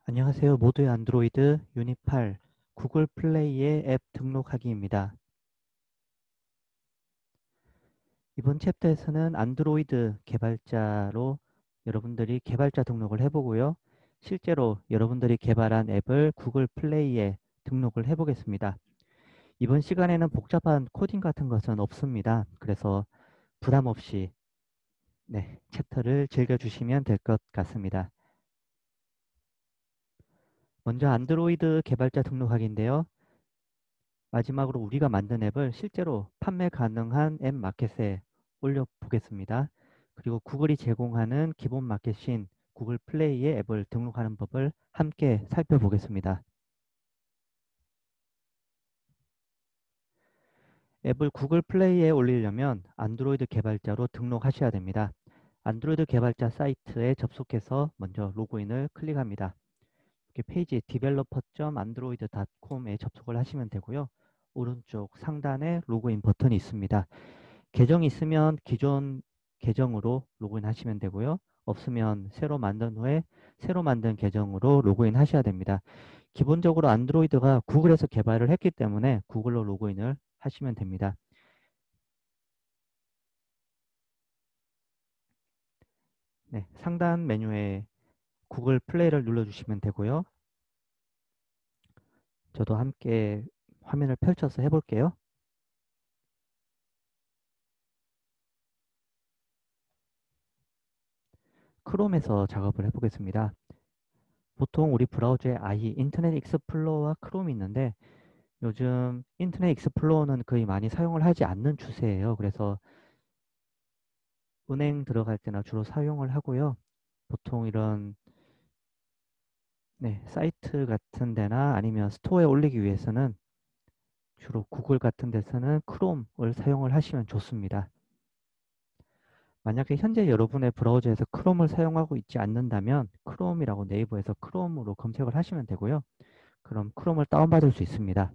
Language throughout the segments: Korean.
안녕하세요. 모두의 안드로이드 유닛 8 구글 플레이의 앱 등록하기입니다. 이번 챕터에서는 안드로이드 개발자로 여러분들이 개발자 등록을 해보고요. 실제로 여러분들이 개발한 앱을 구글 플레이에 등록을 해보겠습니다. 이번 시간에는 복잡한 코딩 같은 것은 없습니다. 그래서 부담 없이 챕터를 즐겨주시면 될 것 같습니다. 먼저 안드로이드 개발자 등록하기인데요. 마지막으로 우리가 만든 앱을 실제로 판매 가능한 앱 마켓에 올려보겠습니다. 그리고 구글이 제공하는 기본 마켓인 구글 플레이의 앱을 등록하는 법을 함께 살펴보겠습니다. 앱을 구글 플레이에 올리려면 안드로이드 개발자로 등록하셔야 됩니다. 안드로이드 개발자 사이트에 접속해서 먼저 로그인을 클릭합니다. 이렇게 페이지 developer.android.com에 접속을 하시면 되고요. 오른쪽 상단에 로그인 버튼이 있습니다. 계정이 있으면 기존 계정으로 로그인 하시면 되고요. 없으면 새로 만든 후에 새로 만든 계정으로 로그인 하셔야 됩니다. 기본적으로 안드로이드가 구글에서 개발을 했기 때문에 구글로 로그인을 하시면 됩니다. 네, 상단 메뉴에 구글 플레이를 눌러주시면 되고요. 저도 함께 화면을 펼쳐서 해볼게요. 크롬에서 작업을 해보겠습니다. 보통 우리 브라우저에 IE, 인터넷 익스플로러와 크롬이 있는데 요즘 인터넷 익스플로러는 거의 많이 사용을 하지 않는 추세예요. 그래서 은행 들어갈 때나 주로 사용을 하고요. 보통 이런 사이트 같은 데나 아니면 스토어에 올리기 위해서는 주로 구글 같은 데서는 크롬을 사용을 하시면 좋습니다. 만약에 현재 여러분의 브라우저에서 크롬을 사용하고 있지 않는다면 크롬이라고 네이버에서 크롬으로 검색을 하시면 되고요. 그럼 크롬을 다운받을 수 있습니다.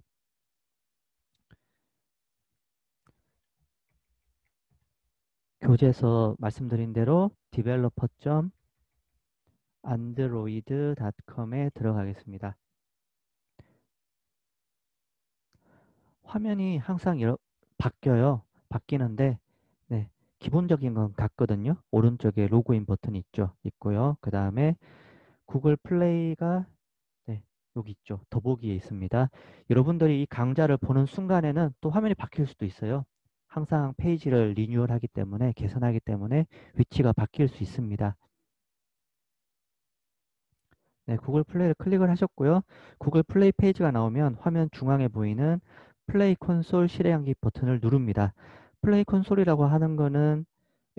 교재에서 말씀드린 대로 developer.android.com에 들어가겠습니다. 화면이 항상 바뀌어요. 바뀌는데 네, 기본적인 건 같거든요. 오른쪽에 로그인 버튼이 있고요. 그 다음에 구글 플레이가 여기 있죠. 더보기에 있습니다. 여러분들이 이 강좌를 보는 순간에는 또 화면이 바뀔 수도 있어요. 항상 페이지를 리뉴얼하기 때문에 개선하기 때문에 위치가 바뀔 수 있습니다. 네, 구글 플레이를 클릭을 하셨고요. 구글 플레이 페이지가 나오면 화면 중앙에 보이는 플레이 콘솔 실행하기 버튼을 누릅니다. 플레이 콘솔이라고 하는 거는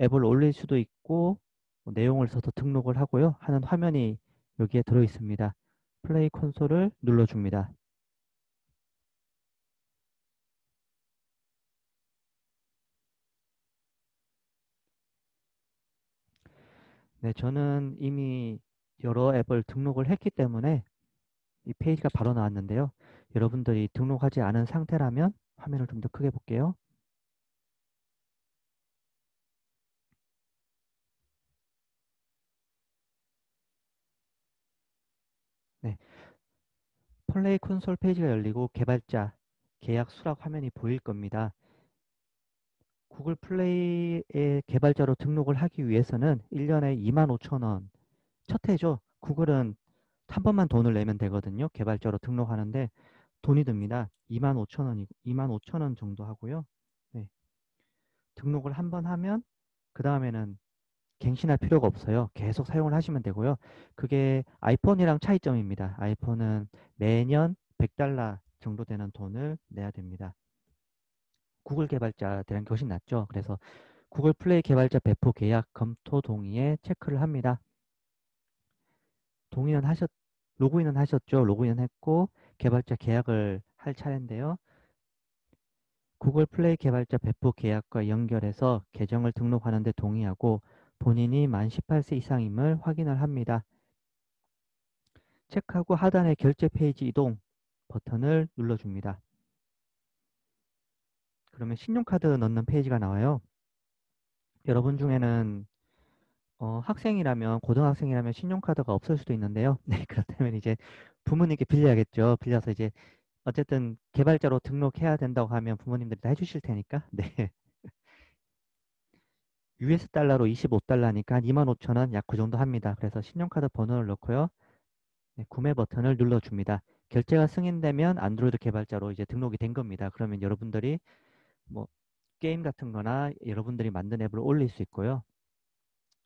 앱을 올릴 수도 있고 뭐 내용을 써서 등록을 하고요. 하는 화면이 여기에 들어 있습니다. 플레이 콘솔을 눌러줍니다. 네, 저는 이미 여러 앱을 등록을 했기 때문에 이 페이지가 바로 나왔는데요. 여러분들이 등록하지 않은 상태라면 화면을 좀 더 크게 볼게요. 네, 플레이 콘솔 페이지가 열리고 개발자 계약 수락 화면이 보일 겁니다. 구글 플레이의 개발자로 등록을 하기 위해서는 1년에 25,000원 첫 해죠. 구글은 한 번만 돈을 내면 되거든요. 개발자로 등록하는데 돈이 듭니다. 25,000원 정도 하고요. 네, 등록을 한 번 하면 그 다음에는 갱신할 필요가 없어요. 계속 사용을 하시면 되고요. 그게 아이폰이랑 차이점입니다. 아이폰은 매년 100달러 정도 되는 돈을 내야 됩니다. 구글 개발자들은 훨씬 낫죠. 그래서 구글 플레이 개발자 배포 계약 검토 동의에 체크를 합니다. 동의는 로그인은 하셨죠. 로그인은 했고 개발자 계약을 할 차례인데요. 구글 플레이 개발자 배포 계약과 연결해서 계정을 등록하는 데 동의하고 본인이 만 18세 이상임을 확인을 합니다. 체크하고 하단의 결제 페이지 이동 버튼을 눌러줍니다. 그러면 신용카드 넣는 페이지가 나와요. 여러분 중에는 학생이라면, 고등학생이라면 신용카드가 없을 수도 있는데요. 네, 그렇다면 이제 부모님께 빌려야겠죠. 빌려서 이제 어쨌든 개발자로 등록해야 된다고 하면 부모님들이 다 해주실 테니까. 네. US 달러로 25달러니까 한 25,000원 약 그 정도 합니다. 그래서 신용카드 번호를 넣고요. 네, 구매 버튼을 눌러줍니다. 결제가 승인되면 안드로이드 개발자로 이제 등록이 된 겁니다. 그러면 여러분들이 뭐 게임 같은 거나 여러분들이 만든 앱을 올릴 수 있고요.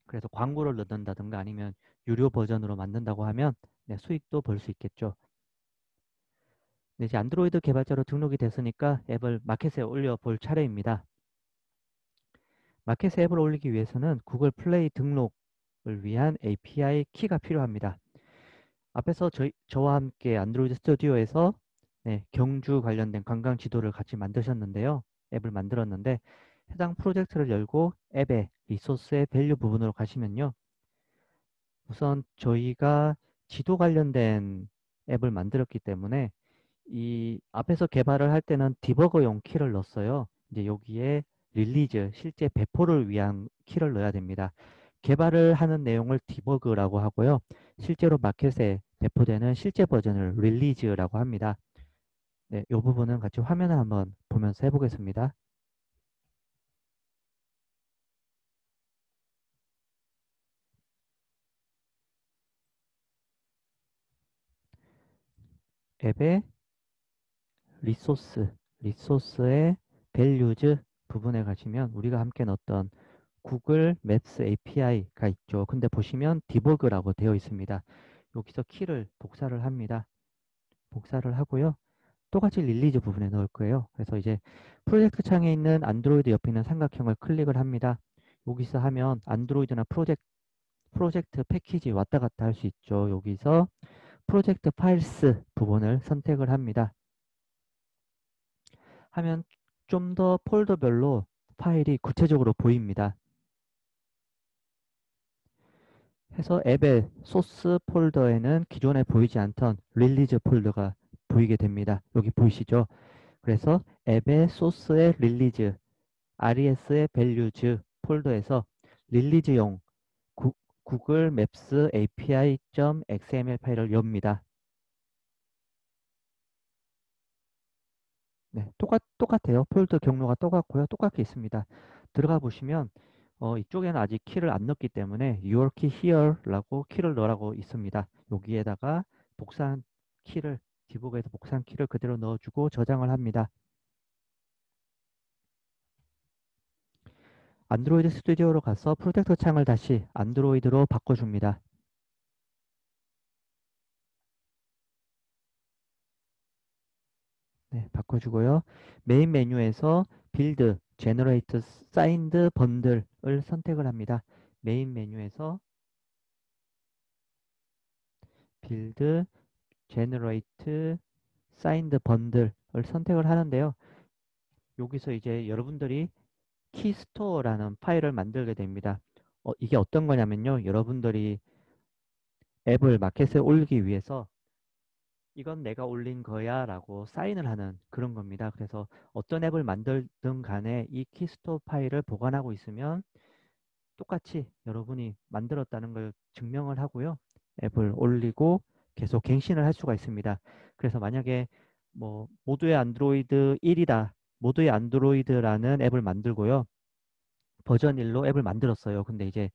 그래서 광고를 넣는다든가 아니면 유료 버전으로 만든다고 하면 네, 수익도 벌 수 있겠죠. 네, 이제 안드로이드 개발자로 등록이 됐으니까 앱을 마켓에 올려볼 차례입니다. 마켓에 앱을 올리기 위해서는 구글 플레이 등록을 위한 API 키가 필요합니다. 앞에서 저와 함께 안드로이드 스튜디오에서 네, 경주 관련된 관광 지도를 같이 만드셨는데요. 앱을 만들었는데 해당 프로젝트를 열고 앱의 리소스의 밸류 부분으로 가시면요. 우선 저희가 지도 관련된 앱을 만들었기 때문에 이 앞에서 개발을 할 때는 디버거용 키를 넣었어요. 이제 여기에 릴리즈, 실제 배포를 위한 키를 넣어야 됩니다. 개발을 하는 내용을 디버그라고 하고요. 실제로 마켓에 배포되는 실제 버전을 릴리즈라고 합니다. 네, 이 부분은 같이 화면을 한번 보면서 해보겠습니다. 앱의 리소스의 밸류즈 부분에 가시면 우리가 함께 넣었던 구글 맵스 API가 있죠. 근데 보시면 디버그라고 되어 있습니다. 여기서 키를 복사를 합니다. 복사를 하고요. 똑같이 릴리즈 부분에 넣을 거예요. 그래서 이제 프로젝트 창에 있는 안드로이드 옆에 있는 삼각형을 클릭을 합니다. 여기서 하면 안드로이드나 프로젝트 패키지 왔다 갔다 할 수 있죠. 여기서 프로젝트 파일스 부분을 선택을 합니다. 하면 좀 더 폴더별로 파일이 구체적으로 보입니다. 해서 앱의 소스 폴더에는 기존에 보이지 않던 릴리즈 폴더가 보이게 됩니다. 여기 보이시죠? 그래서 앱의 소스의 릴리즈, RES의 밸류즈 폴더에서 릴리즈용 구글 맵스 API.xml 파일을 엽니다. 네, 똑같아요. 폴더 경로가 똑같고요. 똑같게 있습니다. 들어가 보시면 이쪽에는 아직 키를 안 넣었기 때문에 your key here라고 키를 넣으라고 있습니다. 여기에다가 복사한 키를 디버그에서 복사한 키를 그대로 넣어주고 저장을 합니다. 안드로이드 스튜디오로 가서 프로젝트 창을 다시 안드로이드로 바꿔줍니다. 네, 바꿔주고요. 메인 메뉴에서 빌드, 제너레이트, 사인드 번들을 선택을 합니다. 메인 메뉴에서 빌드, 제너레이트, 사인드 번들을 선택을 하는데요. 여기서 이제 여러분들이 키스토어라는 파일을 만들게 됩니다. 이게 어떤 거냐면요. 여러분들이 앱을 마켓에 올리기 위해서 이건 내가 올린 거야 라고 사인을 하는 그런 겁니다. 그래서 어떤 앱을 만들든 간에 이 키스토어 파일을 보관하고 있으면 똑같이 여러분이 만들었다는 걸 증명을 하고요. 앱을 올리고 계속 갱신을 할 수가 있습니다. 그래서 만약에 뭐 모두의 안드로이드 1이다. 모두의 안드로이드라는 앱을 만들고요. 버전 1로 앱을 만들었어요. 근데 이제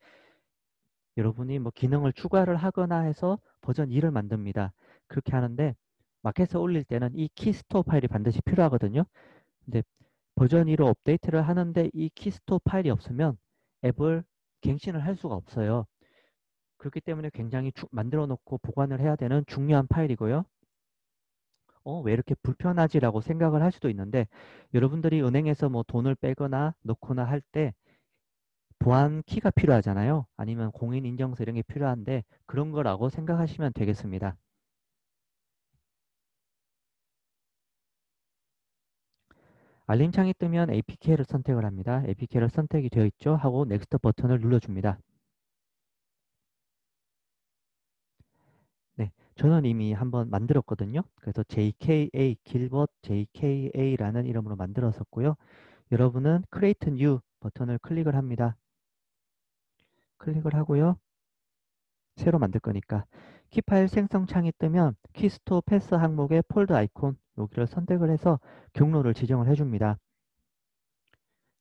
여러분이 뭐 기능을 추가를 하거나 해서 버전 2를 만듭니다. 그렇게 하는데 마켓에 올릴 때는 이 키스토어 파일이 반드시 필요하거든요. 근데 버전 2로 업데이트를 하는데 이 키스토어 파일이 없으면 앱을 갱신을 할 수가 없어요. 그렇기 때문에 굉장히 만들어 놓고 보관을 해야 되는 중요한 파일이고요. 왜 이렇게 불편하지라고 생각을 할 수도 있는데 여러분들이 은행에서 뭐 돈을 빼거나 넣거나 할 때 보안 키가 필요하잖아요. 아니면 공인인증서 이런 게 필요한데 그런 거라고 생각하시면 되겠습니다. 알림창이 뜨면 APK를 선택을 합니다. APK를 선택이 되어 있죠? 하고 넥스트 버튼을 눌러줍니다. 네, 저는 이미 한번 만들었거든요. 그래서 JKA, 길벗 JKA라는 이름으로 만들었었고요. 여러분은 Create New 버튼을 클릭을 합니다. 클릭을 하고요. 새로 만들 거니까 키 파일 생성 창이 뜨면 키스토어 패스 항목의 폴더 아이콘 여기를 선택을 해서 경로를 지정을 해줍니다.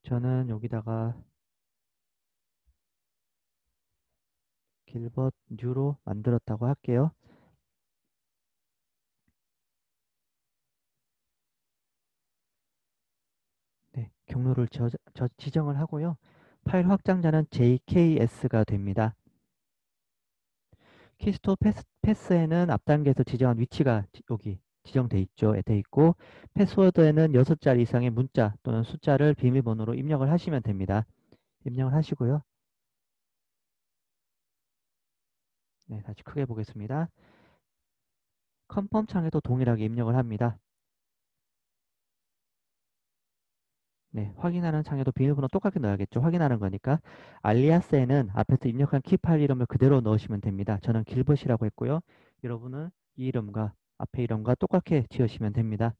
저는 여기다가 길벗 뉴로 만들었다고 할게요. 네, 경로를 지정을 하고요. 파일 확장자는 JKS가 됩니다. 키스토어 패스에는 앞 단계에서 지정한 위치가 여기 지정돼 있죠. 돼 있고 패스워드에는 6자리 이상의 문자 또는 숫자를 비밀번호로 입력을 하시면 됩니다. 입력을 하시고요. 네, 다시 크게 보겠습니다. 컨펌 창에도 동일하게 입력을 합니다. 네, 확인하는 창에도 비밀번호 똑같게 넣어야겠죠. 확인하는 거니까. 알리아스에는 앞에서 입력한 키 파일 이름을 그대로 넣으시면 됩니다. 저는 길벗이라고 했고요. 여러분은 이 이름과 앞에 이름과 똑같게 지으시면 됩니다.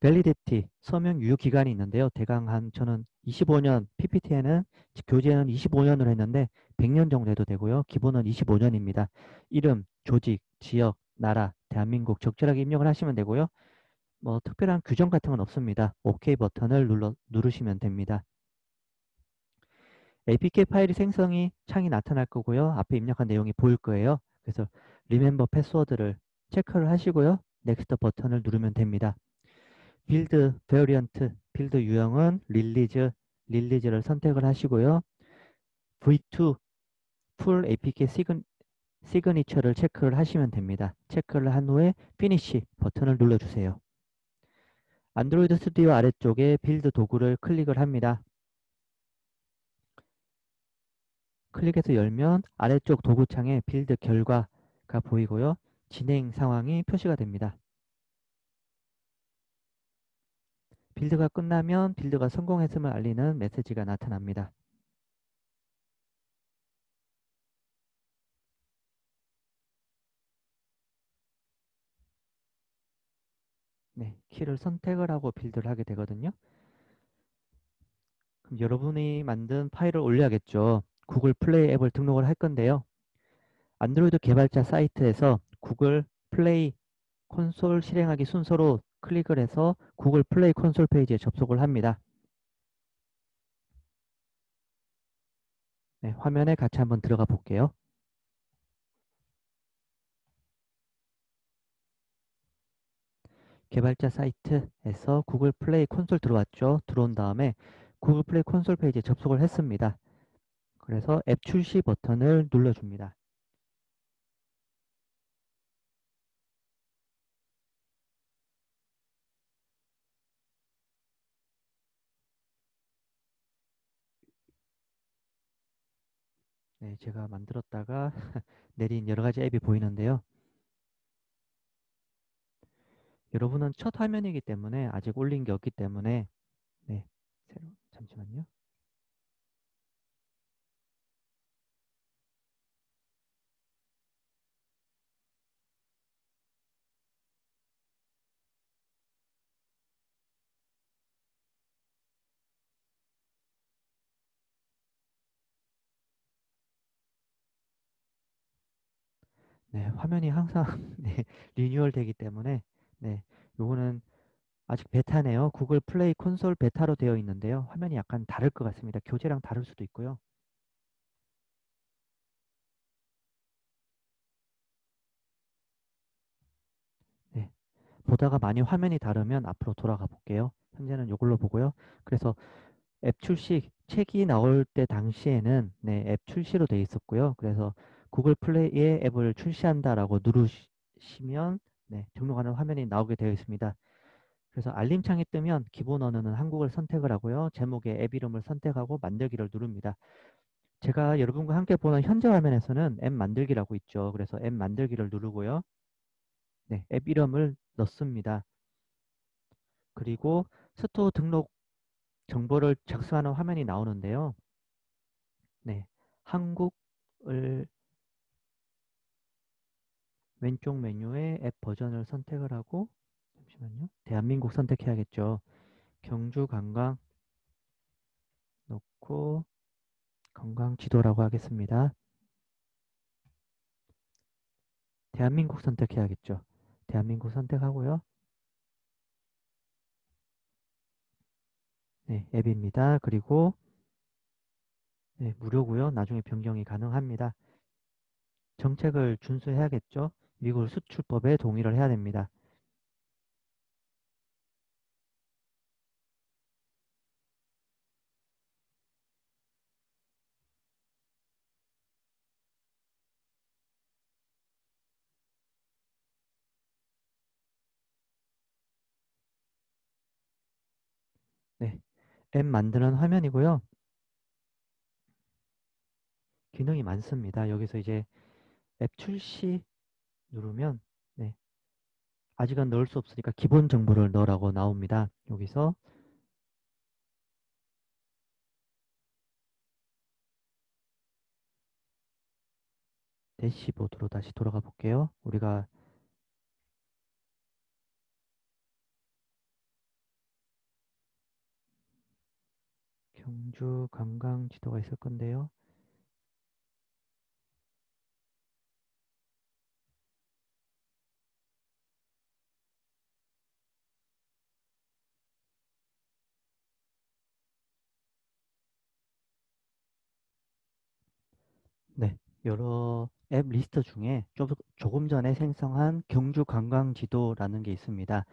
밸리디티, 서명 유효 기간이 있는데요. 대강 저는 25년, PPT에는 교재는 25년으로 했는데 100년 정도 해도 되고요. 기본은 25년입니다. 이름, 조직, 지역, 나라, 대한민국 적절하게 입력을 하시면 되고요. 뭐 특별한 규정 같은 건 없습니다. OK 버튼을 누르시면 됩니다. APK 파일이 생성이 창이 나타날 거고요. 앞에 입력한 내용이 보일 거예요. 그래서 Remember 패스워드를 체크를 하시고요. Next 버튼을 누르면 됩니다. 빌드 베리언트, 빌드 유형은 릴리즈를 선택을 하시고요. V2 풀 APK 시그니처를 체크를 하시면 됩니다. 체크를 한 후에 피니시 버튼을 눌러주세요. 안드로이드 스튜디오 아래쪽에 빌드 도구를 클릭을 합니다. 클릭해서 열면 아래쪽 도구창에 빌드 결과가 보이고요. 진행 상황이 표시가 됩니다. 빌드가 끝나면 빌드가 성공했음을 알리는 메시지가 나타납니다. 네, 키를 선택을 하고 빌드를 하게 되거든요. 그럼 여러분이 만든 파일을 올려야겠죠. 구글 플레이 앱을 등록을 할 건데요. 안드로이드 개발자 사이트에서 구글 플레이 콘솔 실행하기 순서로 클릭을 해서 구글 플레이 콘솔 페이지에 접속을 합니다. 네, 화면에 같이 한번 들어가 볼게요. 개발자 사이트에서 구글 플레이 콘솔 들어왔죠. 들어온 다음에 구글 플레이 콘솔 페이지에 접속을 했습니다. 그래서 앱 출시 버튼을 눌러줍니다. 네, 제가 만들었다가 내린 여러 가지 앱이 보이는데요. 여러분은 첫 화면이기 때문에 아직 올린 게 없기 때문에 네, 잠시만요. 네, 화면이 항상 네, 리뉴얼 되기 때문에 네, 요거는 아직 베타네요. 구글 플레이 콘솔 베타로 되어 있는데요. 화면이 약간 다를 것 같습니다. 교재랑 다를 수도 있고요. 네, 보다가 많이 화면이 다르면 앞으로 돌아가 볼게요. 현재는 이걸로 보고요. 그래서 앱 출시 책이 나올 때 당시에는 네, 앱 출시로 되어 있었고요. 그래서 구글 플레이에 앱을 출시한다라고 누르시면 네, 등록하는 화면이 나오게 되어 있습니다. 그래서 알림창이 뜨면 기본 언어는 한국을 선택을 하고요. 제목에 앱 이름을 선택하고 만들기를 누릅니다. 제가 여러분과 함께 보는 현재 화면에서는 앱 만들기라고 있죠. 그래서 앱 만들기를 누르고요. 네, 앱 이름을 넣습니다. 그리고 스토어 등록 정보를 작성하는 화면이 나오는데요. 네, 한국을 왼쪽 메뉴에 앱 버전을 선택을 하고 잠시만요. 대한민국 선택해야겠죠. 경주 관광 넣고 관광지도라고 하겠습니다. 대한민국 선택해야겠죠. 대한민국 선택하고요. 네, 앱입니다. 그리고 네, 무료고요. 나중에 변경이 가능합니다. 정책을 준수해야겠죠. 미국 수출법에 동의를 해야 됩니다. 네, 앱 만드는 화면이고요. 기능이 많습니다. 여기서 이제 앱 출시 누르면 네, 아직은 넣을 수 없으니까 기본 정보를 넣으라고 나옵니다. 여기서 대시보드로 다시 돌아가 볼게요. 우리가 경주 관광 지도가 있을 건데요. 네, 여러 앱 리스트 중에 조금 전에 생성한 경주 관광 지도라는 게 있습니다.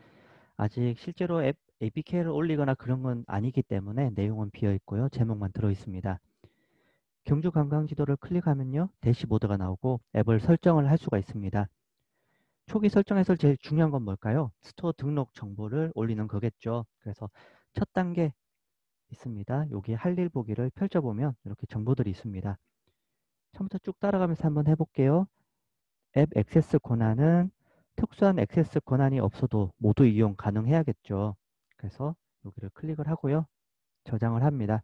아직 실제로 앱 APK를 올리거나 그런 건 아니기 때문에 내용은 비어 있고요. 제목만 들어 있습니다. 경주 관광 지도를 클릭하면요. 대시보드가 나오고 앱을 설정을 할 수가 있습니다. 초기 설정에서 제일 중요한 건 뭘까요? 스토어 등록 정보를 올리는 거겠죠. 그래서 첫 단계 있습니다. 여기 할 일 보기를 펼쳐보면 이렇게 정보들이 있습니다. 처음부터 쭉 따라가면서 한번 해볼게요. 앱 액세스 권한은 특수한 액세스 권한이 없어도 모두 이용 가능해야겠죠. 그래서 여기를 클릭을 하고요. 저장을 합니다.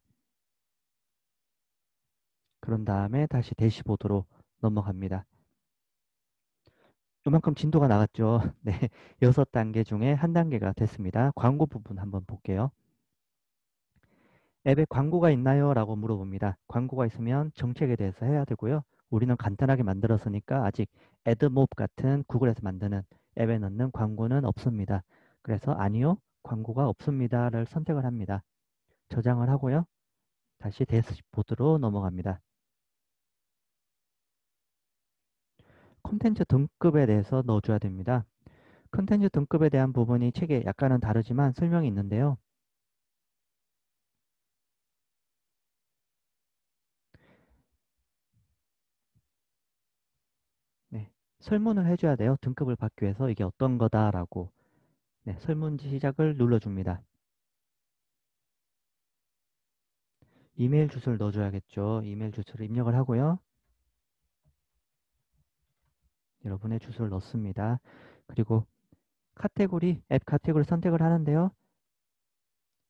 그런 다음에 다시 대시보드로 넘어갑니다. 이만큼 진도가 나갔죠. 네, 6단계 중에 한 단계가 됐습니다. 광고 부분 한번 볼게요. 앱에 광고가 있나요? 라고 물어봅니다. 광고가 있으면 정책에 대해서 해야 되고요. 우리는 간단하게 만들었으니까 아직 애드몹 같은 구글에서 만드는 앱에 넣는 광고는 없습니다. 그래서 아니요, 광고가 없습니다를 선택을 합니다. 저장을 하고요. 다시 대시보드로 넘어갑니다. 콘텐츠 등급에 대해서 넣어줘야 됩니다. 콘텐츠 등급에 대한 부분이 책에 약간은 다르지만 설명이 있는데요. 네, 설문을 해줘야 돼요. 등급을 받기 위해서 이게 어떤 거다라고. 네, 설문 시작을 눌러줍니다. 이메일 주소를 넣어줘야겠죠. 이메일 주소를 입력을 하고요. 여러분의 주소를 넣습니다. 그리고 카테고리, 앱 카테고리 선택을 하는데요.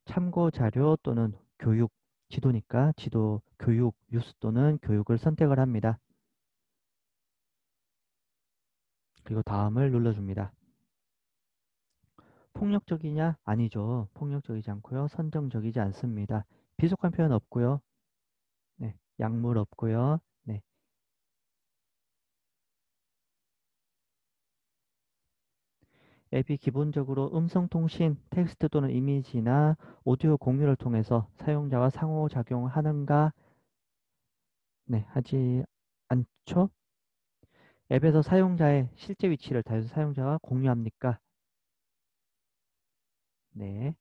참고 자료 또는 교육, 지도니까 지도, 교육, 뉴스 또는 교육을 선택을 합니다. 그리고 다음을 눌러줍니다. 폭력적이냐? 아니죠. 폭력적이지 않고요. 선정적이지 않습니다. 비속한 표현 없고요. 네, 약물 없고요. 네, 앱이 기본적으로 음성통신, 텍스트 또는 이미지나 오디오 공유를 통해서 사용자와 상호작용하는가? 네, 하지 않죠. 앱에서 사용자의 실제 위치를 사용자와 공유합니까? 네,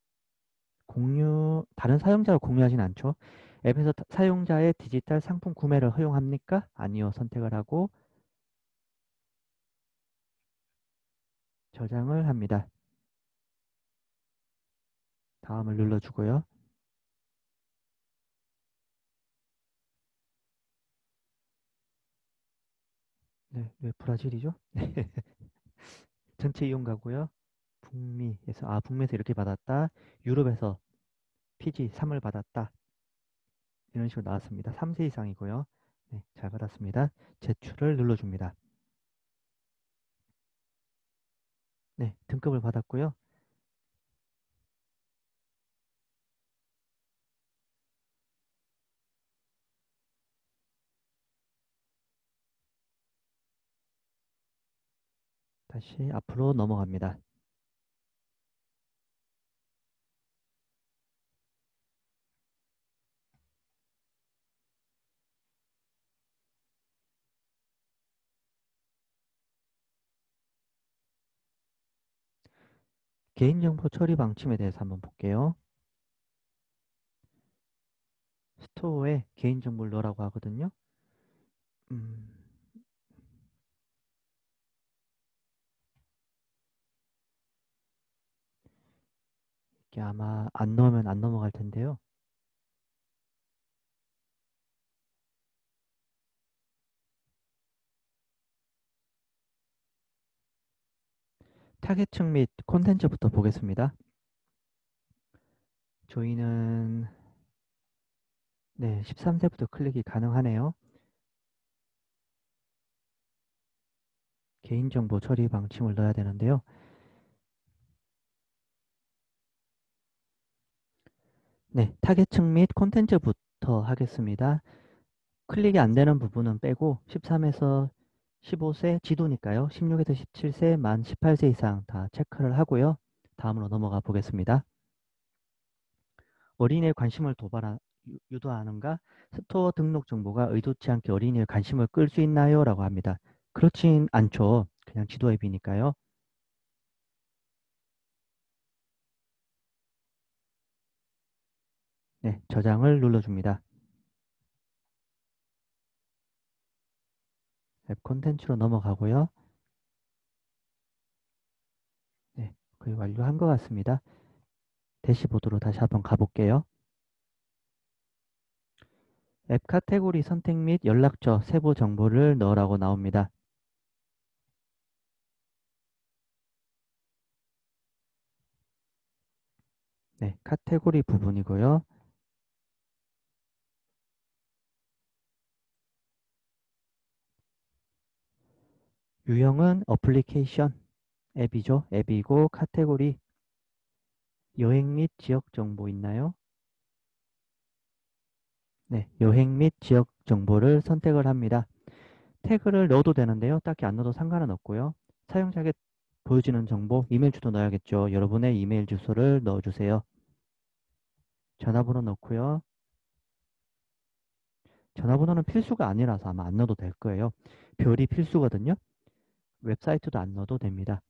다른 사용자와 공유하진 않죠. 앱에서 사용자의 디지털 상품 구매를 허용합니까? 아니요, 선택을 하고 저장을 합니다. 다음을 눌러주고요. 네, 왜 브라질이죠? 전체 이용가고요. 북미에서 이렇게 받았다. 유럽에서 PG 3을 받았다. 이런 식으로 나왔습니다. 3세 이상이고요. 네, 잘 받았습니다. 제출을 눌러줍니다. 네, 등급을 받았고요. 다시 앞으로 넘어갑니다. 개인정보 처리 방침에 대해서 한번 볼게요. 스토어에 개인정보를 넣으라고 하거든요. 음, 이게 아마 안 넣으면 안 넘어갈 텐데요. 타겟층 및 콘텐츠부터 보겠습니다. 저희는 네, 13세부터 클릭이 가능하네요. 개인정보 처리 방침을 넣어야 되는데요. 네, 타겟층 및 콘텐츠부터 하겠습니다. 클릭이 안 되는 부분은 빼고 13에서 15세 지도니까요. 16에서 17세, 만 18세 이상 다 체크를 하고요. 다음으로 넘어가 보겠습니다. 어린이의 관심을 유도하는가? 스토어 등록 정보가 의도치 않게 어린이의 관심을 끌 수 있나요? 라고 합니다. 그렇진 않죠. 그냥 지도 앱이니까요. 네, 저장을 눌러줍니다. 앱 콘텐츠로 넘어가고요. 네, 거의 완료한 것 같습니다. 대시보드로 다시 한번 가볼게요. 앱 카테고리 선택 및 연락처, 세부 정보를 넣으라고 나옵니다. 네, 카테고리 부분이고요. 유형은 어플리케이션, 앱이죠. 앱이고 카테고리, 여행 및 지역 정보 있나요? 네, 여행 및 지역 정보를 선택을 합니다. 태그를 넣어도 되는데요. 딱히 안 넣어도 상관은 없고요. 사용자에게 보여지는 정보, 이메일 주소 넣어야겠죠. 여러분의 이메일 주소를 넣어주세요. 전화번호 넣고요. 전화번호는 필수가 아니라서 아마 안 넣어도 될 거예요. 별이 필수거든요. 웹사이트도 안 넣어도 됩니다.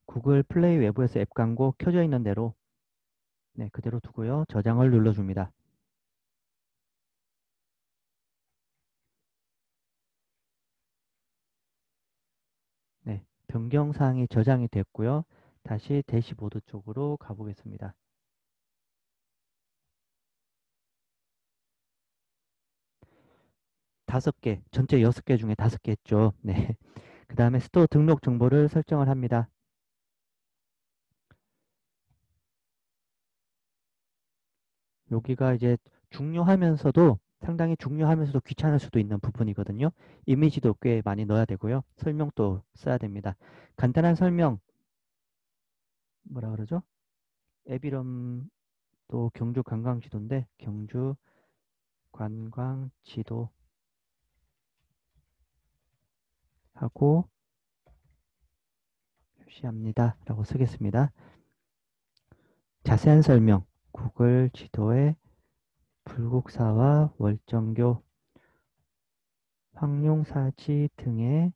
구글 플레이 외부에서 앱 광고 켜져 있는 대로 네, 그대로 두고요. 저장을 눌러줍니다. 네, 변경사항이 저장이 됐고요. 다시 대시보드 쪽으로 가보겠습니다. 5개, 전체 6개 중에 5개 했죠. 네. 그 다음에 스토어 등록 정보를 설정을 합니다. 여기가 이제 중요하면서도 상당히 중요하면서도 귀찮을 수도 있는 부분이거든요. 이미지도 꽤 많이 넣어야 되고요. 설명도 써야 됩니다. 간단한 설명, 뭐라 그러죠? 앱 이름도 경주 관광지도인데 경주 관광지도 하고 표시합니다. 라고 쓰겠습니다. 자세한 설명, 구글 지도에 불국사와 월정교, 황룡사지 등의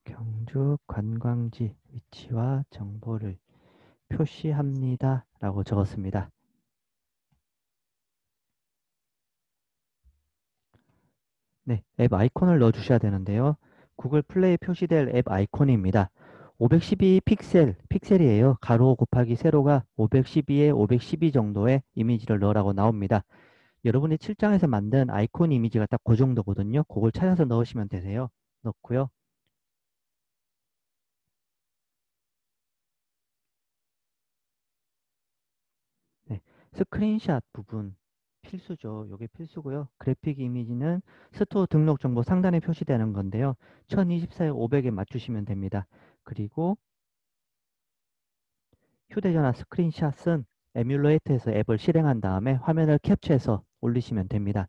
경주 관광지 위치와 정보를 표시합니다. 라고 적었습니다. 네, 앱 아이콘을 넣어주셔야 되는데요. 구글 플레이 표시될 앱 아이콘입니다. 512 픽셀이에요. 가로 곱하기 세로가 512에 512 정도의 이미지를 넣으라고 나옵니다. 여러분이 7장에서 만든 아이콘 이미지가 딱 그 정도거든요. 그걸 찾아서 넣으시면 되세요. 넣고요. 네, 스크린샷 부분 필수죠. 이게 필수고요. 그래픽 이미지는 스토어 등록 정보 상단에 표시되는 건데요. 1024에 500에 맞추시면 됩니다. 그리고 휴대전화 스크린샷은 에뮬레이터에서 앱을 실행한 다음에 화면을 캡처해서 올리시면 됩니다.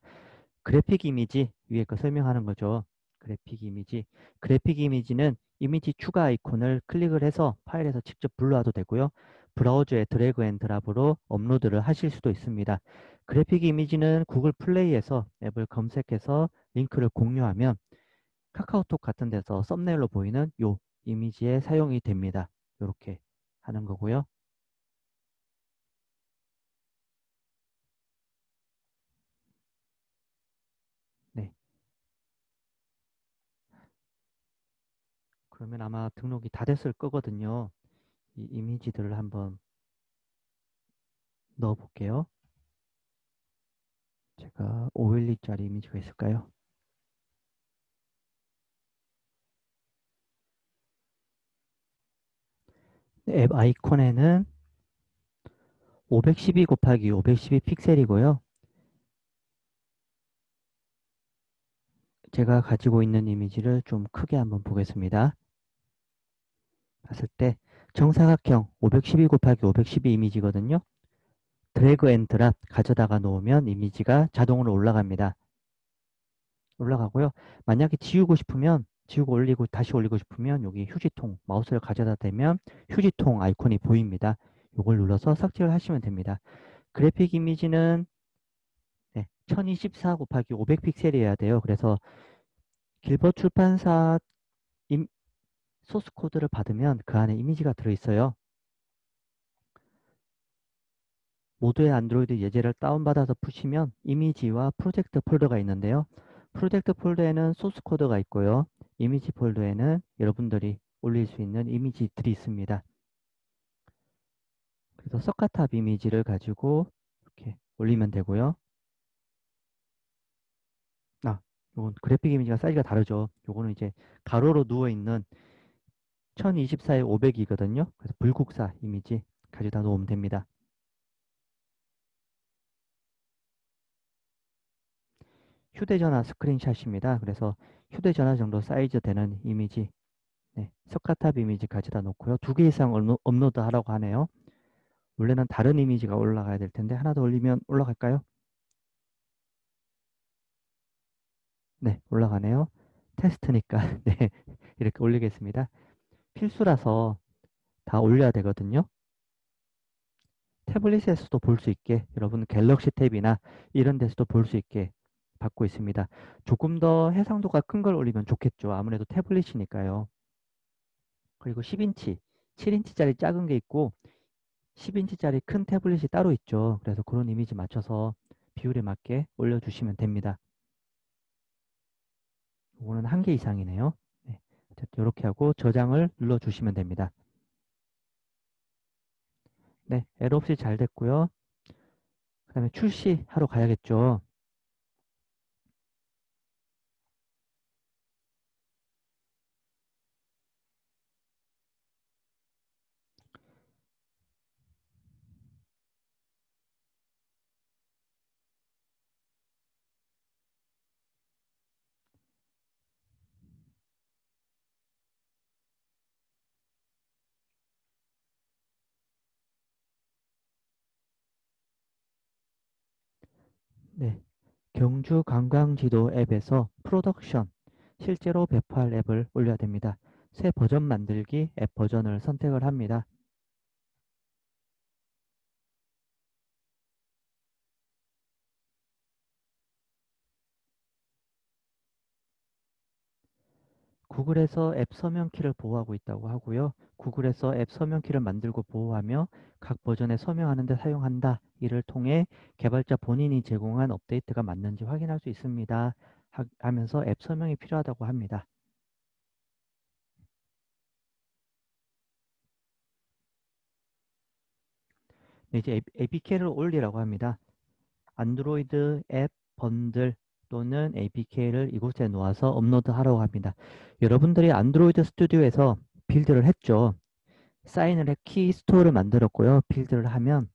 그래픽 이미지 위에 거 설명하는 거죠. 그래픽 이미지. 그래픽 이미지는 이미지 추가 아이콘을 클릭을 해서 파일에서 직접 불러와도 되고요. 브라우저에 드래그 앤 드랍으로 업로드를 하실 수도 있습니다. 그래픽 이미지는 구글 플레이에서 앱을 검색해서 링크를 공유하면 카카오톡 같은 데서 썸네일로 보이는 요 이미지에 사용이 됩니다. 이렇게 하는 거고요. 네. 그러면 아마 등록이 다 됐을 거거든요. 이 이미지들을 한번 넣어 볼게요. 제가 512짜리 이미지가 있을까요? 앱 아이콘에는 512 곱하기 512 픽셀이고요. 제가 가지고 있는 이미지를 좀 크게 한번 보겠습니다. 봤을 때 정사각형 512 곱하기 512 이미지거든요. 드래그 앤 드랍 가져다가 놓으면 이미지가 자동으로 올라갑니다. 올라가고요. 만약에 지우고 싶으면 지우고 올리고 다시 올리고 싶으면 여기 휴지통 마우스를 가져다 대면 휴지통 아이콘이 보입니다. 이걸 눌러서 삭제를 하시면 됩니다. 그래픽 이미지는 1024 곱하기 500 픽셀이어야 돼요. 그래서 길벗 출판사 소스 코드를 받으면 그 안에 이미지가 들어있어요. 모두의 안드로이드 예제를 다운받아서 푸시면 이미지와 프로젝트 폴더가 있는데요. 프로젝트 폴더에는 소스 코드가 있고요. 이미지 폴더에는 여러분들이 올릴 수 있는 이미지들이 있습니다. 그래서 서카탑 이미지를 가지고 이렇게 올리면 되고요. 이건 그래픽 이미지가 사이즈가 다르죠. 요거는 이제 가로로 누워있는 1024에 500이거든요. 그래서 불국사 이미지 가져다 놓으면 됩니다. 휴대전화 스크린샷입니다. 그래서 휴대전화 정도 사이즈 되는 이미지, 석가탑 이미지 가져다 놓고요. 2개 이상 업로드 하라고 하네요. 원래는 다른 이미지가 올라가야 될 텐데 하나 더 올리면 올라갈까요? 네, 올라가네요. 테스트니까 네, 이렇게 올리겠습니다. 필수라서 다 올려야 되거든요. 태블릿에서도 볼 수 있게 여러분 갤럭시 탭이나 이런 데서도 볼 수 있게 받고 있습니다. 조금 더 해상도가 큰 걸 올리면 좋겠죠. 아무래도 태블릿이니까요. 그리고 10인치, 7인치짜리 작은 게 있고 10인치짜리 큰 태블릿이 따로 있죠. 그래서 그런 이미지 맞춰서 비율에 맞게 올려주시면 됩니다. 이거는 1개 이상이네요. 네, 어쨌든 이렇게 하고 저장을 눌러주시면 됩니다. 네, 에러 없이 잘 됐고요. 그 다음에 출시하러 가야겠죠. 네, 경주 관광지도 앱에서 프로덕션, 실제로 배포할 앱을 올려야 됩니다. 새 버전 만들기 앱 버전을 선택을 합니다. 구글에서 앱 서명키를 보호하고 있다고 하고요. 구글에서 앱 서명키를 만들고 보호하며 각 버전에 서명하는 데 사용한다. 이를 통해 개발자 본인이 제공한 업데이트가 맞는지 확인할 수 있습니다. 하면서 앱 서명이 필요하다고 합니다. 네, 이제 APK를 올리라고 합니다. 안드로이드 앱 번들 또는 APK를 이곳에 놓아서 업로드하라고 합니다. 여러분들이 안드로이드 스튜디오에서 빌드를 했죠. 사인을 해 키 스토어를 만들었고요. 빌드를 하면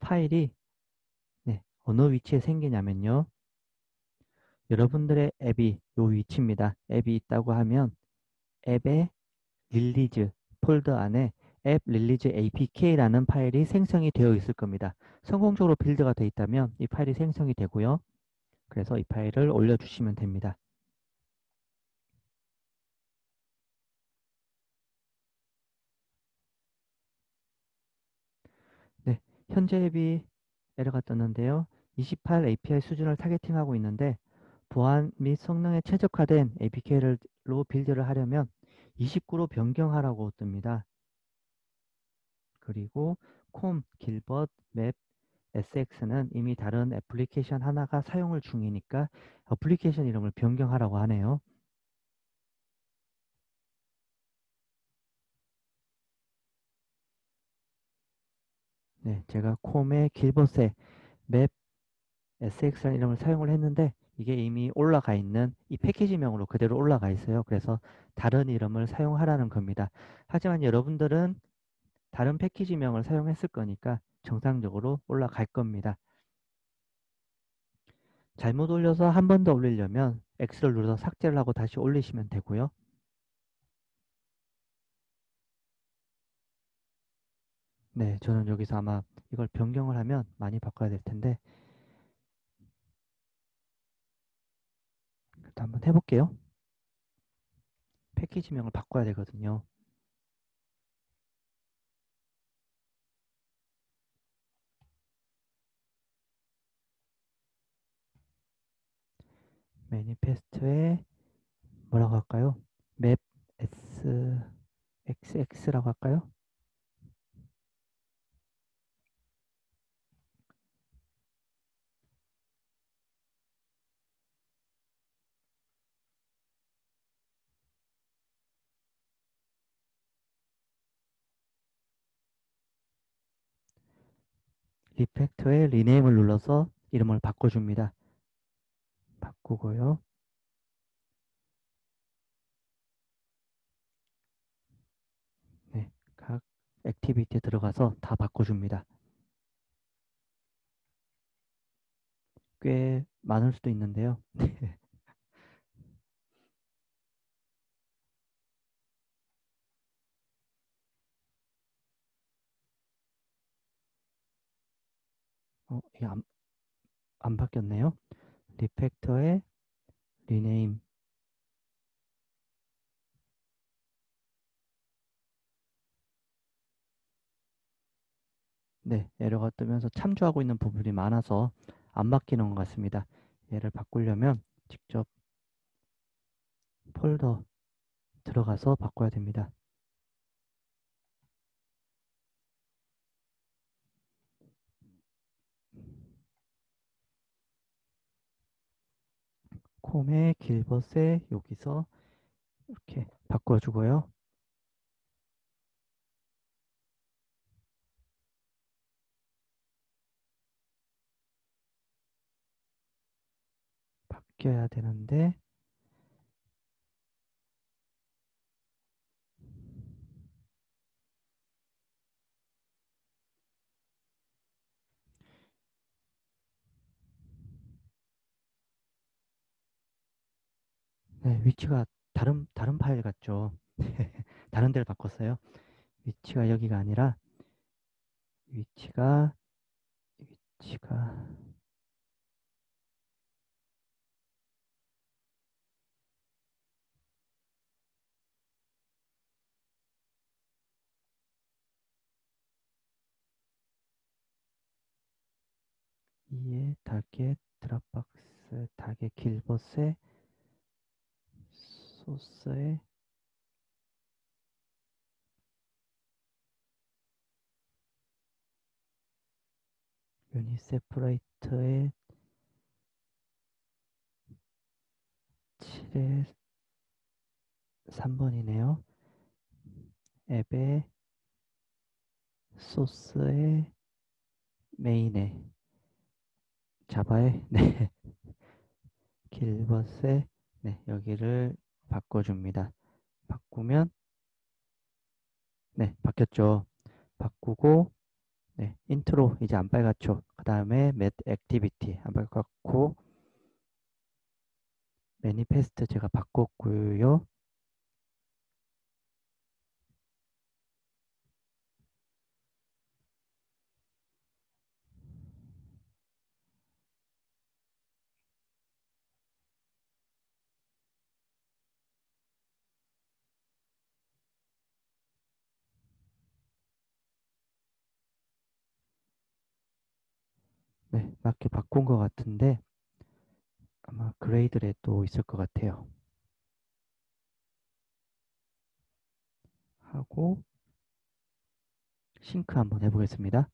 파일이 어느 위치에 생기냐면요. 여러분들의 앱이 이 위치입니다. 앱이 있다고 하면 앱의 릴리즈 폴더 안에 앱 릴리즈 apk라는 파일이 생성이 되어 있을 겁니다. 성공적으로 빌드가 되어 있다면 이 파일이 생성이 되고요. 그래서 이 파일을 올려주시면 됩니다. 현재 앱이 에러가 떴는데요. 28 API 수준을 타겟팅하고 있는데 보안 및 성능에 최적화된 APK로 빌드를 하려면 29로 변경하라고 뜹니다. 그리고 콤, 길벗, 맵, SX는 이미 다른 애플리케이션 하나가 사용을 중이니까 애플리케이션 이름을 변경하라고 하네요. 네, 제가 콤의 길벗의 맵, SX라는 이름을 사용을 했는데 이게 이미 올라가 있는 이 패키지명으로 그대로 올라가 있어요. 그래서 다른 이름을 사용하라는 겁니다. 하지만 여러분들은 다른 패키지명을 사용했을 거니까 정상적으로 올라갈 겁니다. 잘못 올려서 한 번 더 올리려면 X를 눌러서 삭제를 하고 다시 올리시면 되고요. 네, 저는 여기서 아마 이걸 변경을 하면 많이 바꿔야 될 텐데 일단 한번 해볼게요. 패키지명을 바꿔야 되거든요. 매니페스트에 뭐라고 할까요? 맵 SXX라고 할까요? 리팩터에 리네임을 눌러서 이름을 바꿔줍니다. 바꾸고요. 네, 각 액티비티에 들어가서 다 바꿔줍니다. 꽤 많을 수도 있는데요. 이게 안 바뀌었네요. 리팩터에 리네임. 네, 에러가 뜨면서 참조하고 있는 부분이 많아서 안 바뀌는 것 같습니다. 얘를 바꾸려면 직접 폴더 들어가서 바꿔야 됩니다. 콤의 길벗에 여기서 이렇게 바꿔주고요. 바뀌어야 되는데 네, 위치가 다른 파일 같죠. 다른 데를 바꿨어요. 위치가 여기가 아니라 위치가 위치가 이에 닭의 드랍박스 닭의 길벗에 소스에 유니세프라이터에 7에 3번이네요. 앱에 소스에 메인에 자바에 네 길벗에 네 여기를 바꿔줍니다. 바꾸면 네 바뀌었죠. 바꾸고 네 인트로 이제 안 빨갛죠. 그 다음에 맷 액티비티 안 빨갛고 매니페스트 제가 바꿨고요. 네, 맞게 바꾼 것 같은데 아마 그레이드에 또 있을 것 같아요. 하고 싱크 한번 해보겠습니다.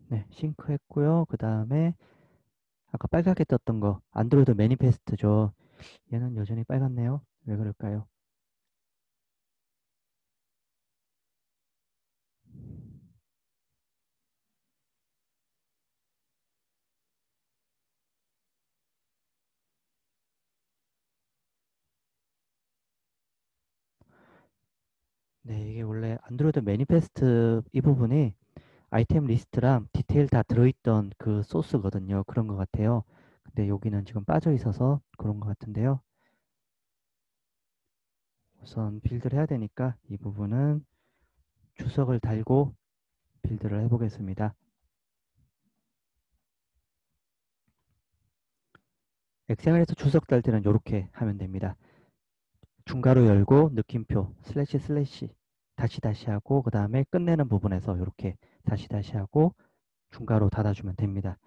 네, 싱크 했고요. 그 다음에 아까 빨갛게 떴던 거 안드로이드 매니페스트죠. 얘는 여전히 빨갛네요. 왜 그럴까요? 네, 이게 원래 안드로이드 매니페스트 이 부분이 아이템 리스트랑 디테일 다 들어있던 그 소스거든요. 그런 것 같아요. 근데 여기는 지금 빠져 있어서 그런 것 같은데요. 우선 빌드를 해야 되니까 이 부분은 주석을 달고 빌드를 해보겠습니다. 엑셀에서 주석 달 때는 이렇게 하면 됩니다. 중괄호 열고 느낌표 슬래시 슬래시 다시 하고 그 다음에 끝내는 부분에서 이렇게 다시 하고 중괄호 닫아주면 됩니다.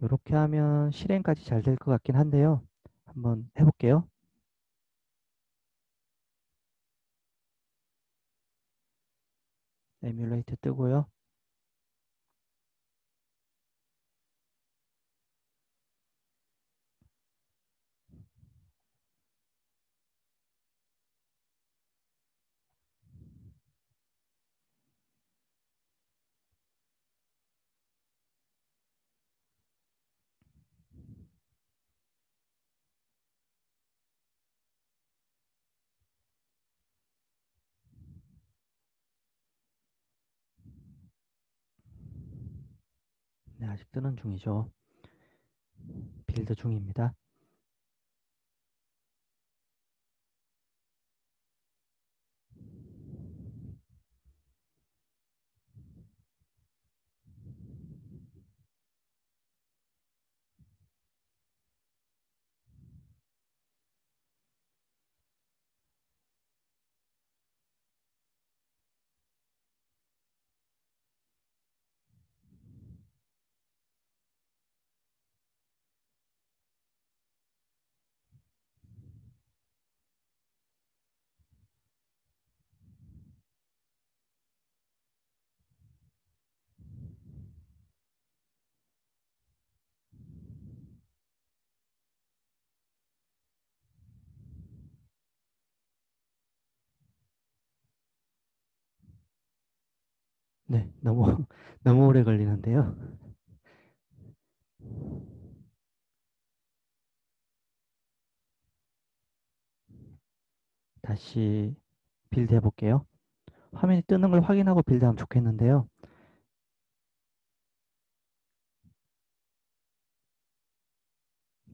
이렇게 하면 실행까지 잘 될 것 같긴 한데요. 한번 해볼게요. 에뮬레이트 뜨고요. 네, 아직 뜨는 중이죠. 빌드 중입니다. 네, 너무 너무 오래 걸리는데요. 다시 빌드 해볼게요. 화면이 뜨는 걸 확인하고 빌드하면 좋겠는데요.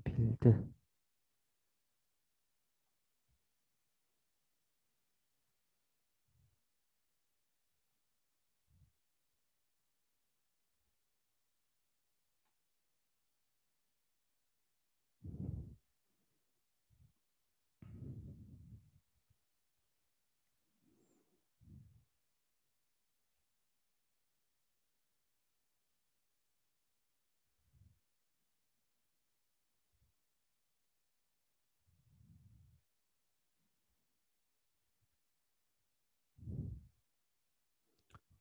빌드.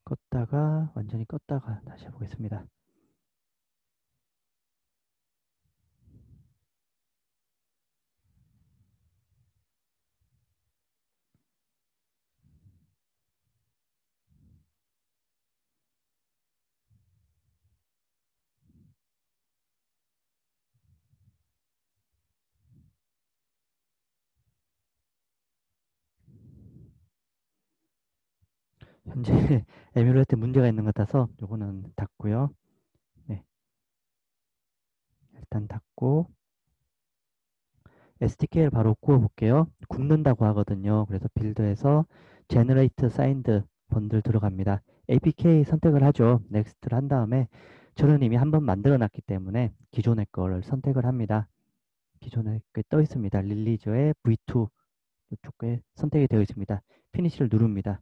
껐다가 완전히 껐다가 다시 해보겠습니다. 현재 에뮬레이트 문제가 있는 것 같아서 요거는 닫고요. 네, 일단 닫고 SDK를 바로 구워 볼게요. 굽는다고 하거든요. 그래서 빌드에서 Generate Signed 번들 들어갑니다. APK 선택을 하죠. 넥스트를 한 다음에 저는 이미 한번 만들어 놨기 때문에 기존의 거를 선택을 합니다. 기존에 떠 있습니다. 릴리저의 V2 이쪽에 선택이 되어 있습니다. 피니시를 누릅니다.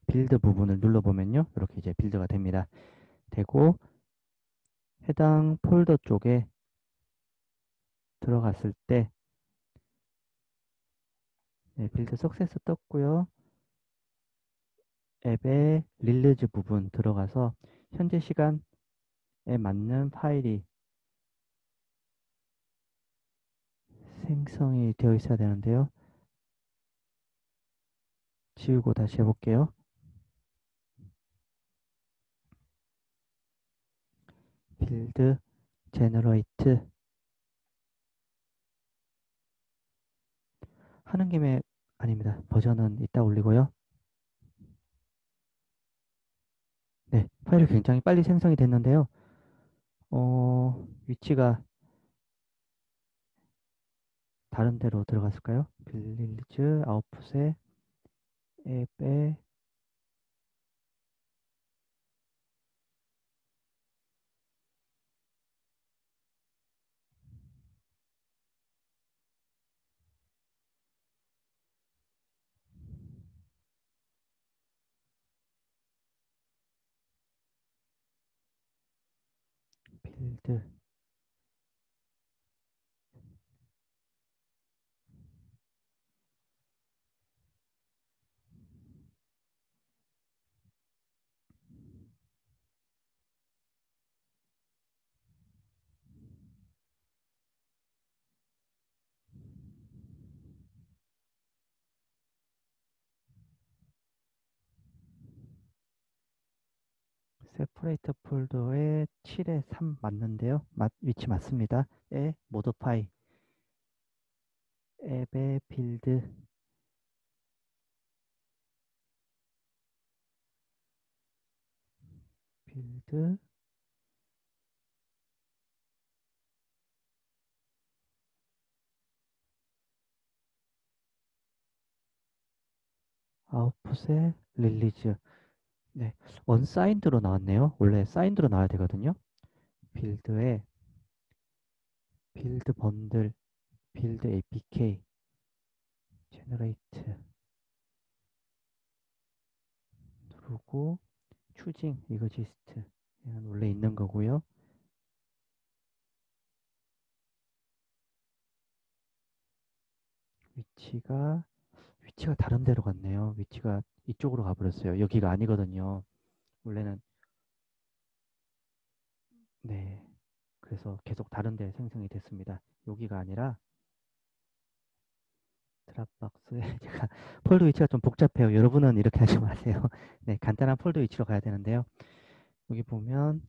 빌드 부분을 눌러보면요. 이렇게 이제 빌드가 됩니다. 되고 해당 폴더 쪽에 들어갔을 때 네, 빌드 석세스 떴고요. 앱의 릴리즈 부분 들어가서 현재 시간에 맞는 파일이 생성이 되어 있어야 되는데요. 지우고 다시 해볼게요. 빌드 제너레이트 하는 김에 아닙니다. 버전은 이따 올리고요. 네, 파일이 굉장히 빨리 생성이 됐는데요. 위치가 다른 데로 들어갔을까요? 빌리즈 아웃풋에 앱에 빌드 세퍼레이터 폴더에 7에 3 맞는데요. 위치 맞습니다. 에 모더파이 앱의 빌드 빌드 아웃풋에 릴리즈 네, 언사인드로 나왔네요. 원래 사인드로 나와야 되거든요. 빌드에 빌드 번들 빌드 APK 제너레이트 누르고 추징 이거지스트 얘는 원래 있는 거고요. 위치가 다른 데로 갔네요. 위치가 이쪽으로 가버렸어요. 여기가 아니거든요. 원래는 네. 그래서 계속 다른 데 생성이 됐습니다. 여기가 아니라 드랍박스에 제가 폴더 위치가 좀 복잡해요. 여러분은 이렇게 하지 마세요. 네, 간단한 폴더 위치로 가야 되는데요. 여기 보면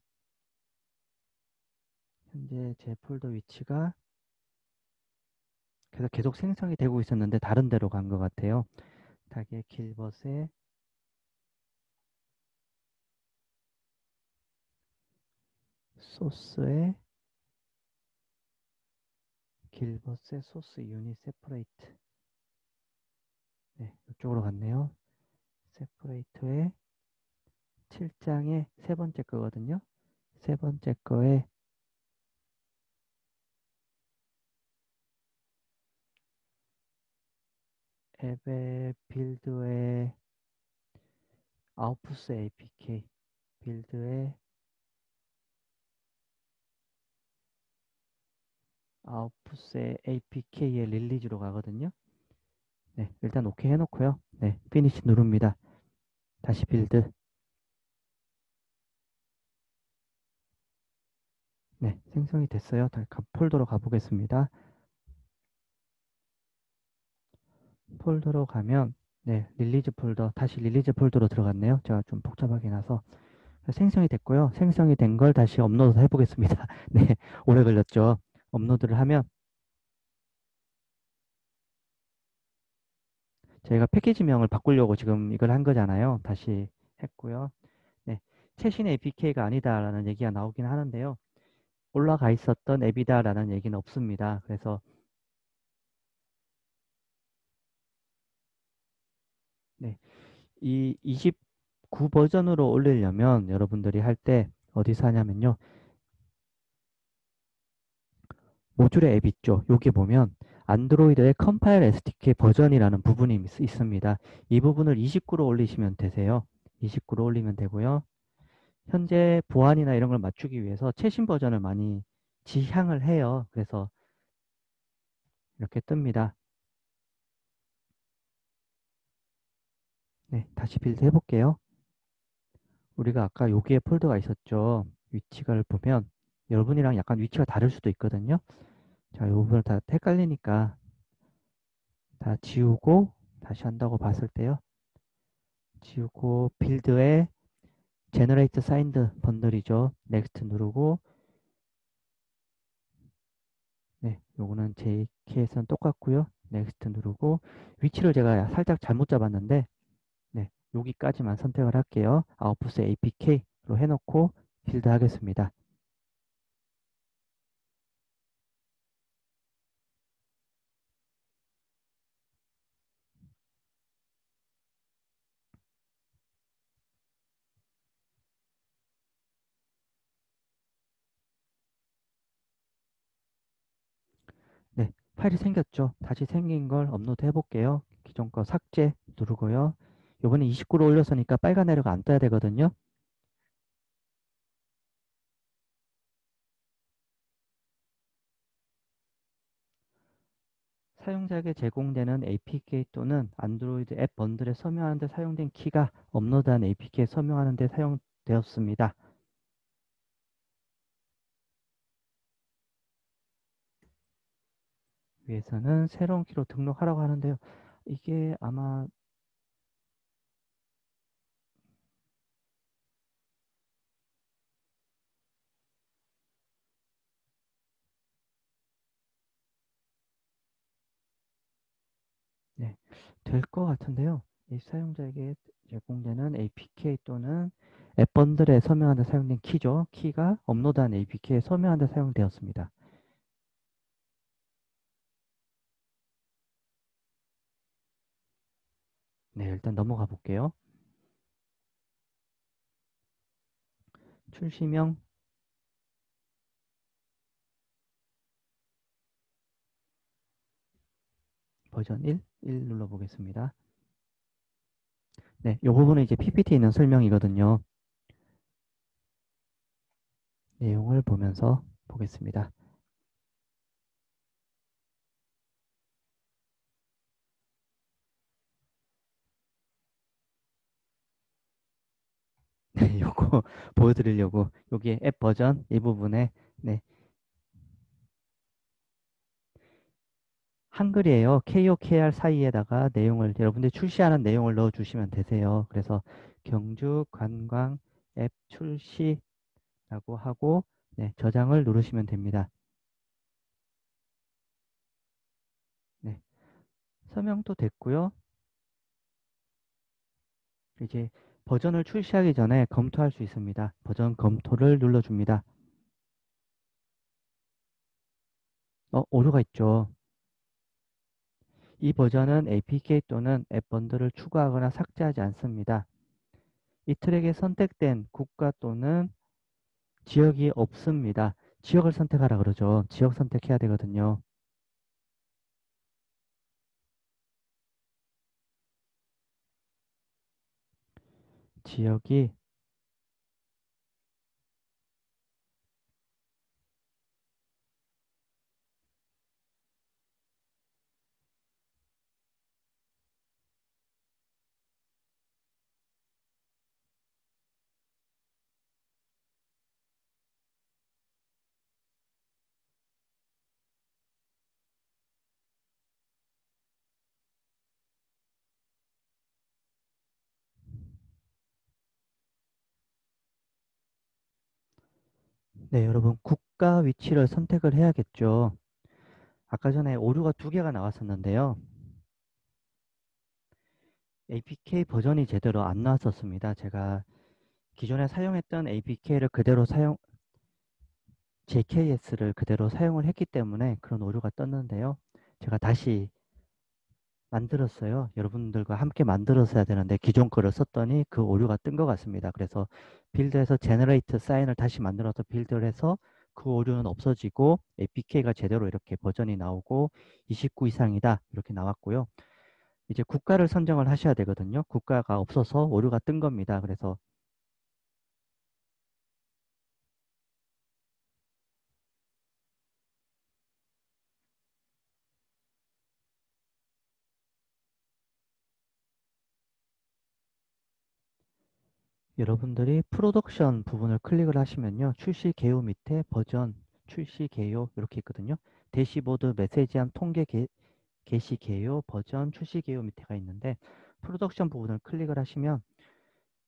현재 제 폴더 위치가 계속 생성이 되고 있었는데 다른 데로 간 것 같아요. 타겟 길벗의 소스에 길벗의 소스 유닛 세퍼레이트 네, 이쪽으로 갔네요. 세퍼레이트에 7장의 세 번째 거거든요. 세 번째 거에 앱의 빌드에 아웃풋 APK 빌드에 아웃풋의 APK의 릴리즈로 가거든요. 네, 일단 오케이 해놓고요. 네, 피니시 누릅니다. 다시 빌드. 네, 생성이 됐어요. 다시 폴더로 가보겠습니다. 폴더로 가면 네, 릴리즈 폴더, 다시 릴리즈 폴더로 들어갔네요. 제가 좀 복잡하게 나서 생성이 됐고요. 생성이 된 걸 다시 업로드 해보겠습니다. 네, 오래 걸렸죠. 업로드를 하면 저희가 패키지명을 바꾸려고 지금 이걸 한 거잖아요. 다시 했고요. 네, 최신 APK가 아니다라는 얘기가 나오긴 하는데요. 올라가 있었던 앱이다라는 얘기는 없습니다. 그래서 네, 이 9 버전으로 올리려면 여러분들이 할 때 어디서 하냐면요. 모듈의 앱 있죠. 여기 보면 안드로이드의 컴파일 SDK 버전이라는 부분이 있습니다. 이 부분을 29로 올리시면 되세요. 29로 올리면 되고요. 현재 보안이나 이런 걸 맞추기 위해서 최신 버전을 많이 지향을 해요. 그래서 이렇게 뜹니다. 네, 다시 빌드 해볼게요. 우리가 아까 여기에 폴더가 있었죠. 위치를 보면 여러분이랑 약간 위치가 다를 수도 있거든요. 자, 이 부분을 다 헷갈리니까 다 지우고 다시 한다고 봤을 때요. 지우고 빌드에 제너레이트 사인드 번들이죠. 넥스트 누르고 네, 요거는 JK에서는 똑같고요. 넥스트 누르고 위치를 제가 살짝 잘못 잡았는데 네, 여기까지만 선택을 할게요. 아웃풋 APK로 해놓고 빌드 하겠습니다. 네, 파일이 생겼죠. 다시 생긴 걸 업로드 해볼게요. 기존 거 삭제 누르고요. 요번에 29로 올렸으니까 빨간 에러가 안 떠야 되거든요. 사용자에게 제공되는 APK 또는 안드로이드 앱 번들에 서명하는 데 사용된 키가 업로드한 APK에 서명하는 데 사용되었습니다. 위에서는 새로운 키로 등록하라고 하는데요. 이게 아마 네, 될 것 같은데요. 이 사용자에게 제공되는 APK 또는 앱 번들에 서명하는 데 사용된 키죠. 키가 업로드한 APK에 서명하는 데 사용되었습니다. 네, 일단 넘어가 볼게요. 출시명 버전 1 눌러보겠습니다. 네, 이 부분은 이제 PPT에 있는 설명이거든요. 내용을 보면서 보겠습니다. 네, 요거 보여드리려고 여기 앱 버전 이 부분에 네, 한글이에요. KO, KR 사이에다가 내용을 여러분들이 출시하는 내용을 넣어주시면 되세요. 그래서 경주 관광 앱 출시라고 하고 네, 저장을 누르시면 됩니다. 네, 서명도 됐고요. 이제 버전을 출시하기 전에 검토할 수 있습니다. 버전 검토를 눌러줍니다. 오류가 있죠. 이 버전은 APK 또는 앱 번들을 추가하거나 삭제하지 않습니다. 이 트랙에 선택된 국가 또는 지역이 없습니다. 지역을 선택하라 그러죠. 지역 선택해야 되거든요. 지역이 네, 여러분 국가 위치를 선택을 해야겠죠. 아까 전에 오류가 두 개가 나왔었는데요. APK 버전이 제대로 안 나왔었습니다. 제가 기존에 사용했던 APK를 그대로 JKS를 그대로 사용을 했기 때문에 그런 오류가 떴는데요. 제가 다시 만들었어요. 여러분들과 함께 만들었어야 되는데 기존 거를 썼더니 그 오류가 뜬 것 같습니다. 그래서 빌드에서 제너레이트 사인을 다시 만들어서 빌드를 해서 그 오류는 없어지고 APK가 제대로 이렇게 버전이 나오고 29 이상이다 이렇게 나왔고요. 이제 국가를 선정을 하셔야 되거든요. 국가가 없어서 오류가 뜬 겁니다. 그래서 여러분들이 프로덕션 부분을 클릭을 하시면요. 출시 개요 밑에 버전, 출시 개요 이렇게 있거든요. 대시보드 메시지함 통계 게시 개요, 버전, 출시 개요 밑에가 있는데 프로덕션 부분을 클릭을 하시면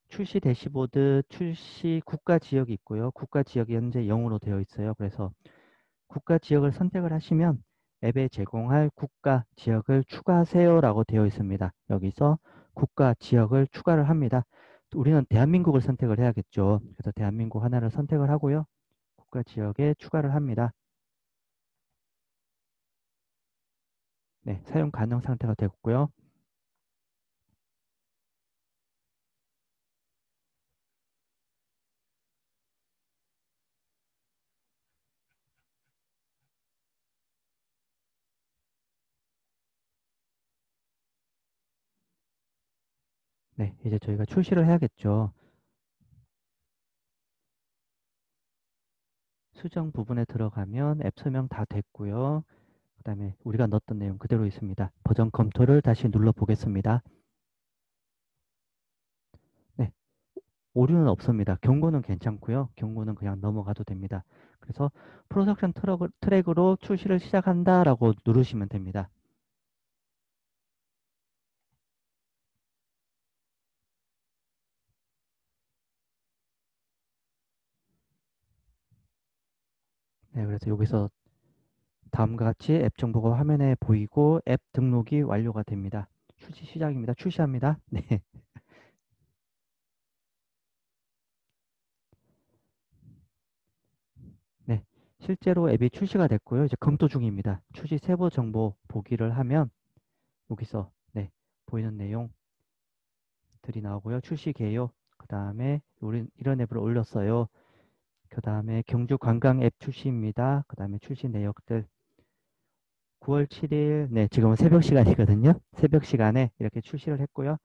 출시 대시보드, 출시 국가 지역이 있고요. 국가 지역이 현재 0으로 되어 있어요. 그래서 국가 지역을 선택을 하시면 앱에 제공할 국가 지역을 추가하세요 라고 되어 있습니다. 여기서 국가 지역을 추가를 합니다. 우리는 대한민국을 선택을 해야겠죠. 그래서 대한민국 하나를 선택을 하고요. 국가 지역에 추가를 합니다. 네, 사용 가능 상태가 되었고요. 네, 이제 저희가 출시를 해야겠죠. 수정 부분에 들어가면 앱 설명 다 됐고요. 그 다음에 우리가 넣었던 내용 그대로 있습니다. 버전 검토를 다시 눌러 보겠습니다. 네, 오류는 없습니다. 경고는 괜찮고요. 경고는 그냥 넘어가도 됩니다. 그래서 프로덕션 트랙으로 출시를 시작한다라고 누르시면 됩니다. 네, 그래서 여기서 다음과 같이 앱 정보가 화면에 보이고 앱 등록이 완료가 됩니다. 출시 시작입니다. 출시합니다. 네. 네. 실제로 앱이 출시가 됐고요. 이제 검토 중입니다. 출시 세부 정보 보기를 하면 여기서 네, 보이는 내용들이 나오고요. 출시 개요. 그 다음에 우리 이런 앱을 올렸어요. 그 다음에 경주 관광 앱 출시입니다. 그 다음에 출시 내역들 9월 7일 네 지금은 새벽 시간이거든요. 새벽 시간에 이렇게 출시를 했고요.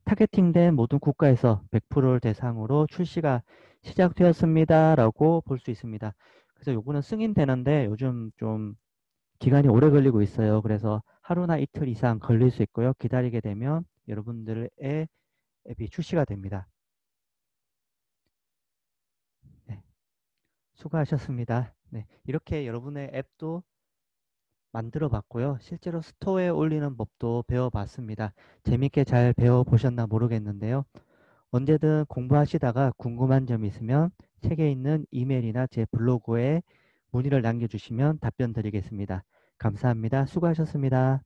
타겟팅된 모든 국가에서 100%를 대상으로 출시가 시작되었습니다. 라고 볼 수 있습니다. 그래서 요거는 승인되는데 요즘 좀 기간이 오래 걸리고 있어요. 그래서 하루나 이틀 이상 걸릴 수 있고요. 기다리게 되면 여러분들의 앱이 출시가 됩니다. 네, 수고하셨습니다. 네, 이렇게 여러분의 앱도 만들어 봤고요. 실제로 스토어에 올리는 법도 배워봤습니다. 재밌게 잘 배워보셨나 모르겠는데요. 언제든 공부하시다가 궁금한 점이 있으면 책에 있는 이메일이나 제 블로그에 문의를 남겨주시면 답변 드리겠습니다. 감사합니다. 수고하셨습니다.